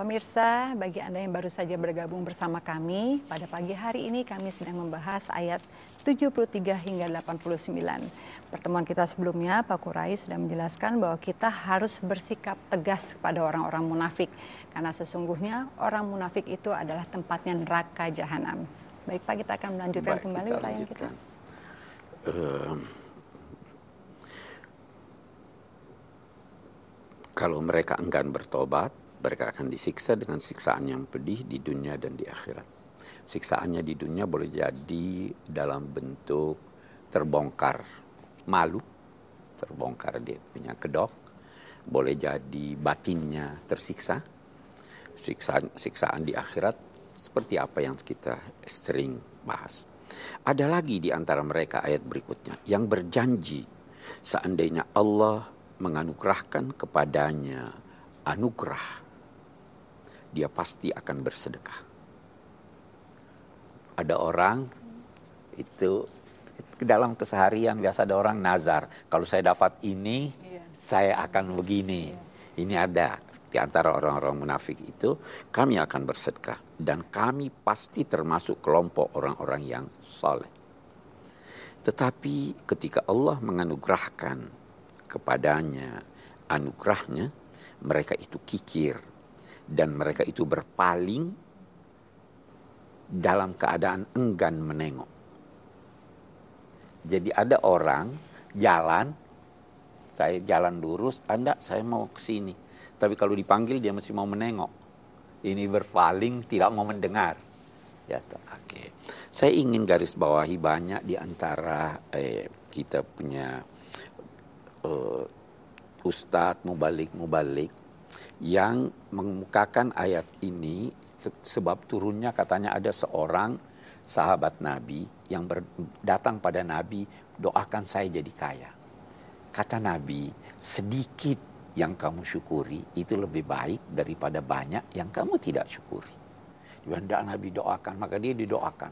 Pemirsa, bagi Anda yang baru saja bergabung bersama kami, pada pagi hari ini kami sedang membahas ayat 73 hingga 89. Pertemuan kita sebelumnya, Pak Kurai sudah menjelaskan bahwa kita harus bersikap tegas kepada orang-orang munafik. Karena sesungguhnya orang munafik itu adalah tempatnya neraka jahanam. Baik Pak, kita akan melanjutkan kembali uraian kita. Kalau mereka enggan bertobat, mereka akan disiksa dengan siksaan yang pedih di dunia dan di akhirat. Siksaannya di dunia boleh jadi dalam bentuk terbongkar malu, terbongkar dia punya kedok, boleh jadi batinnya tersiksa. Siksaan di akhirat seperti apa yang kita sering bahas. Ada lagi di antara mereka ayat berikutnya yang berjanji seandainya Allah menganugerahkan kepadanya anugerah, dia pasti akan bersedekah. Ada orang itu dalam keseharian biasa ada orang nazar, kalau saya dapat ini, saya akan begini. Ini ada di antara orang-orang munafik itu, kami akan bersedekah dan kami pasti termasuk kelompok orang-orang yang saleh. Tetapi ketika Allah menganugerahkan kepadanya anugerahnya, mereka itu kikir dan mereka itu berpaling dalam keadaan enggan menengok. Jadi ada orang jalan, saya jalan lurus, saya mau ke sini. Tapi kalau dipanggil dia masih mau menengok. Ini berpaling, tidak mau mendengar. Ya, oke. Saya ingin garis bawahi banyak di antara kita punya Ustadz Mubalik yang mengemukakan ayat ini sebab turunnya katanya ada seorang sahabat Nabi yang datang pada Nabi, doakan saya jadi kaya. Kata Nabi, sedikit yang kamu syukuri itu lebih baik daripada banyak yang kamu tidak syukuri. Hendak Nabi doakan, maka dia didoakan.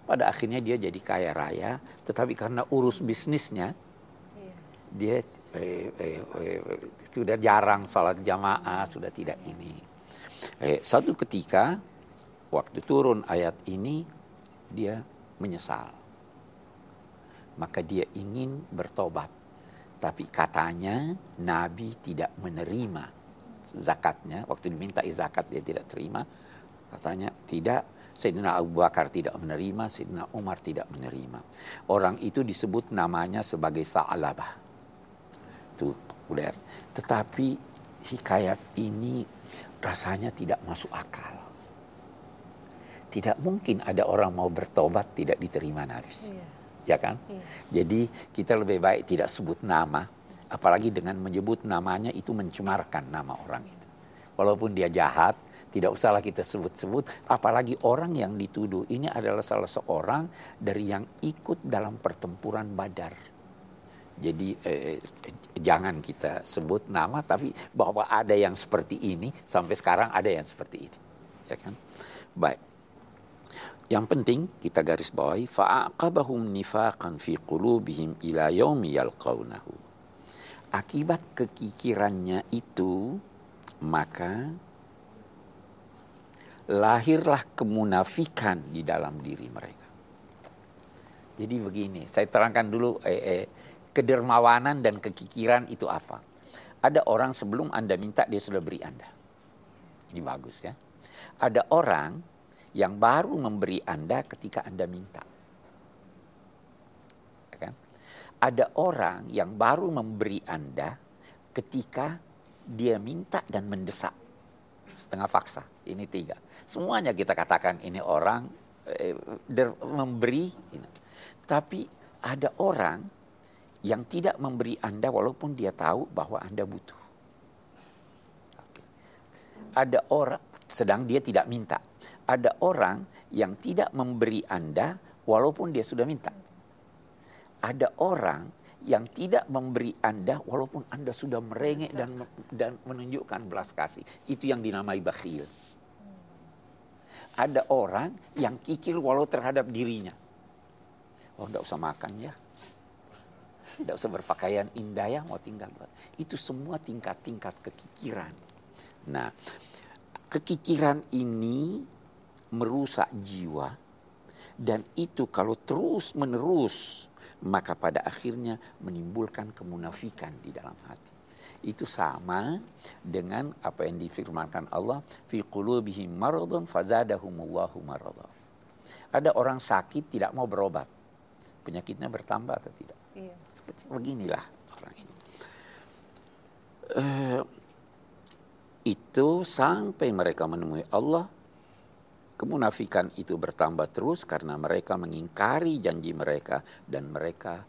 Pada akhirnya dia jadi kaya raya, tetapi karena urus bisnisnya, dia sudah jarang salat jamaah, sudah tidak ini. Satu ketika waktu turun ayat ini dia menyesal. Maka dia ingin bertobat. Tapi katanya Nabi tidak menerima zakatnya. Waktu diminta zakat dia tidak terima. Katanya tidak. Sayyidina Abu Bakar tidak menerima, Sayyidina Umar tidak menerima. Orang itu disebut namanya sebagai Tha'labah. Itu populer. Tetapi hikayat ini rasanya tidak masuk akal. Tidak mungkin ada orang mau bertobat tidak diterima Nabi. Ya kan? Jadi kita lebih baik tidak sebut nama, apalagi dengan menyebut namanya itu mencemarkan nama orang itu. Walaupun dia jahat, tidak usahlah kita sebut-sebut, apalagi orang yang dituduh ini adalah salah seorang dari yang ikut dalam pertempuran Badar. Jadi jangan kita sebut nama, tapi bahwa ada yang seperti ini, sampai sekarang ada yang seperti ini. Ya kan? Baik. Yang penting kita garis bawahi, fa'aqabahum nifaqan fi qulubihim ila yaumi yalqaunahu. Akibat kekikirannya itu, maka lahirlah kemunafikan di dalam diri mereka. Jadi begini, saya terangkan dulu kedermawanan dan kekikiran itu apa. Ada orang sebelum Anda minta dia sudah beri Anda. Ini bagus ya. Ada orang yang baru memberi Anda ketika Anda minta. Ya kan? Ada orang yang baru memberi Anda ketika dia minta dan mendesak. Setengah faksa. Ini 3. Semuanya kita katakan ini orang memberi. Tapi ada orang yang tidak memberi Anda walaupun dia tahu bahwa Anda butuh. Ada orang, sedang dia tidak minta. Ada orang yang tidak memberi Anda walaupun dia sudah minta. Ada orang yang tidak memberi Anda walaupun Anda sudah merengek dan menunjukkan belas kasih. Itu yang dinamai bakhil. Ada orang yang kikir walau terhadap dirinya. Oh, enggak usah makan ya. Tidak usah berpakaian indah ya, mau tinggal. Itu semua tingkat-tingkat kekikiran. Nah, kekikiran ini merusak jiwa, dan itu kalau terus menerus maka pada akhirnya menimbulkan kemunafikan di dalam hati. Itu sama dengan apa yang difirmankan Allah, fi qulubihim maradun fazadahumullahu marada. Ada orang sakit tidak mau berobat, penyakitnya bertambah atau tidak? Iya. Beginilah orang ini. Itu sampai mereka menemui Allah, kemunafikan itu bertambah terus karena mereka mengingkari janji mereka dan mereka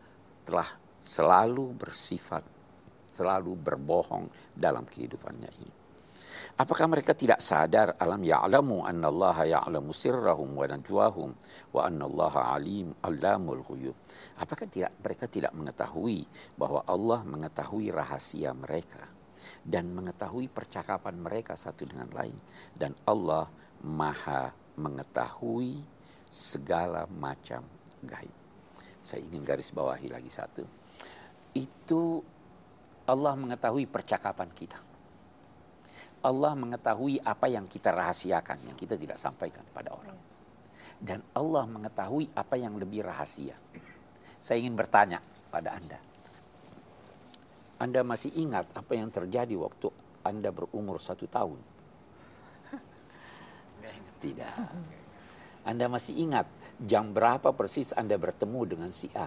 telah selalu berbohong dalam kehidupannya ini. Apakah mereka tidak sadar alam ya'lamu annallaha ya'lamu sirrahum wa najwahum wa annallaha allamul ghuyub? Apakah mereka tidak mengetahui bahwa Allah mengetahui rahasia mereka dan mengetahui percakapan mereka satu dengan lain, dan Allah Maha mengetahui segala macam gaib. Saya ingin garis bawahi lagi satu. Itu Allah mengetahui percakapan kita. Allah mengetahui apa yang kita rahasiakan, yang kita tidak sampaikan pada orang. Dan Allah mengetahui apa yang lebih rahasia. Saya ingin bertanya pada Anda. Anda masih ingat apa yang terjadi waktu Anda berumur 1 tahun? Tidak. Anda masih ingat jam berapa persis Anda bertemu dengan si A?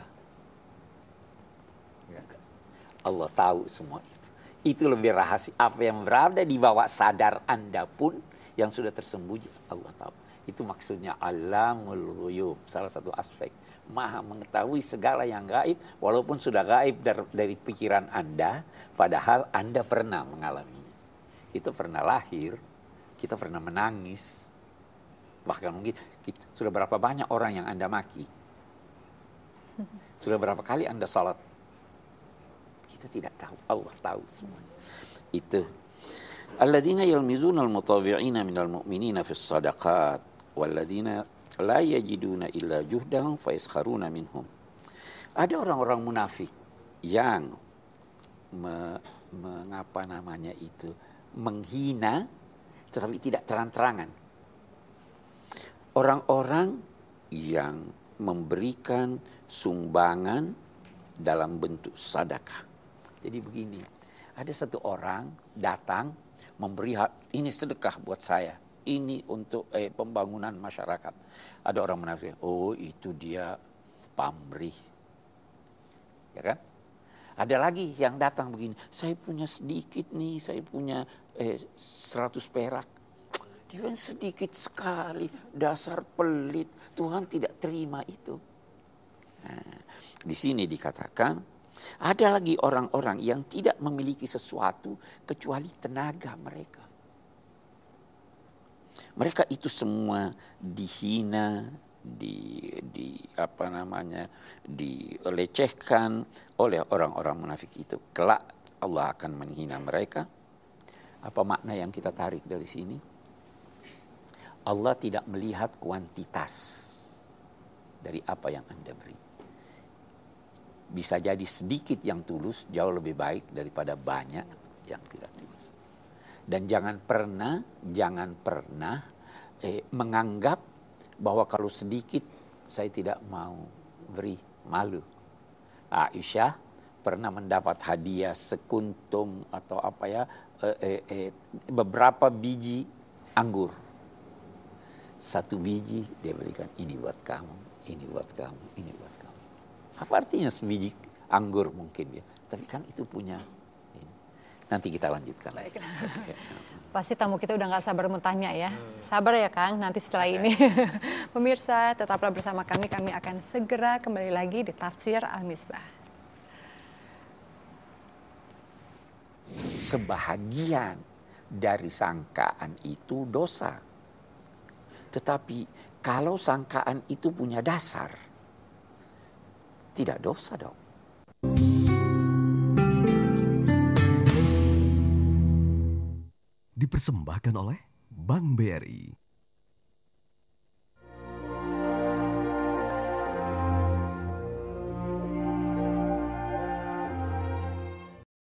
Allah tahu semua itu. Itu lebih rahasia. Apa yang berada di bawah sadar Anda pun yang sudah tersembunyi, Allah tahu. Itu maksudnya Allamul Ghuyub. Salah satu aspek. Maha mengetahui segala yang gaib, walaupun sudah gaib dari pikiran Anda, padahal Anda pernah mengalaminya. Kita pernah lahir, kita pernah menangis. Bahkan mungkin sudah berapa banyak orang yang Anda maki. Sudah berapa kali Anda salat. Kita tidak tahu, Allah tahu semuanya. Itu. Alladzina yalmizuna al-mutawi'ina minal mu'minina fis sadaqat walladzina la yajiduna illa juhdahum fayaskharuna minhum. Ada orang-orang munafik yang menghina tetapi tidak terang-terangan. Orang-orang yang memberikan sumbangan dalam bentuk sedekah. Jadi begini, ada satu orang datang memberi ini sedekah buat saya, ini untuk pembangunan masyarakat. Ada orang munafik, oh itu dia pamrih, ya kan? Ada lagi yang datang begini, saya punya sedikit nih, saya punya 100 perak. Dia sedikit sekali, dasar pelit, Tuhan tidak terima itu. Nah, di sini dikatakan, ada lagi orang-orang yang tidak memiliki sesuatu kecuali tenaga mereka. Mereka itu semua dihina, dilecehkan oleh orang-orang munafik itu. Kelak Allah akan menghina mereka. Apa makna yang kita tarik dari sini? Allah tidak melihat kuantitas dari apa yang Anda beri. Bisa jadi sedikit yang tulus jauh lebih baik daripada banyak yang tidak tulus. Dan jangan pernah menganggap bahwa kalau sedikit saya tidak mau beri, malu. Aisyah pernah mendapat hadiah sekuntum atau beberapa biji anggur. 1 biji dia berikan, ini buat kamu, ini buat kamu, ini buat kamu. Apa artinya sebiji anggur mungkin ya, tapi kan itu punya ini. Nanti kita lanjutkan. Baik. Pasti tamu kita udah gak sabar mau tanya ya. Sabar ya Kang, nanti setelah ini. Pemirsa, tetaplah bersama kami akan segera kembali lagi di Tafsir Al-Misbah. Sebahagian dari sangkaan itu dosa. Tetapi kalau sangkaan itu punya dasar, tidak dosa dong. Dipersembahkan oleh Bank BRI.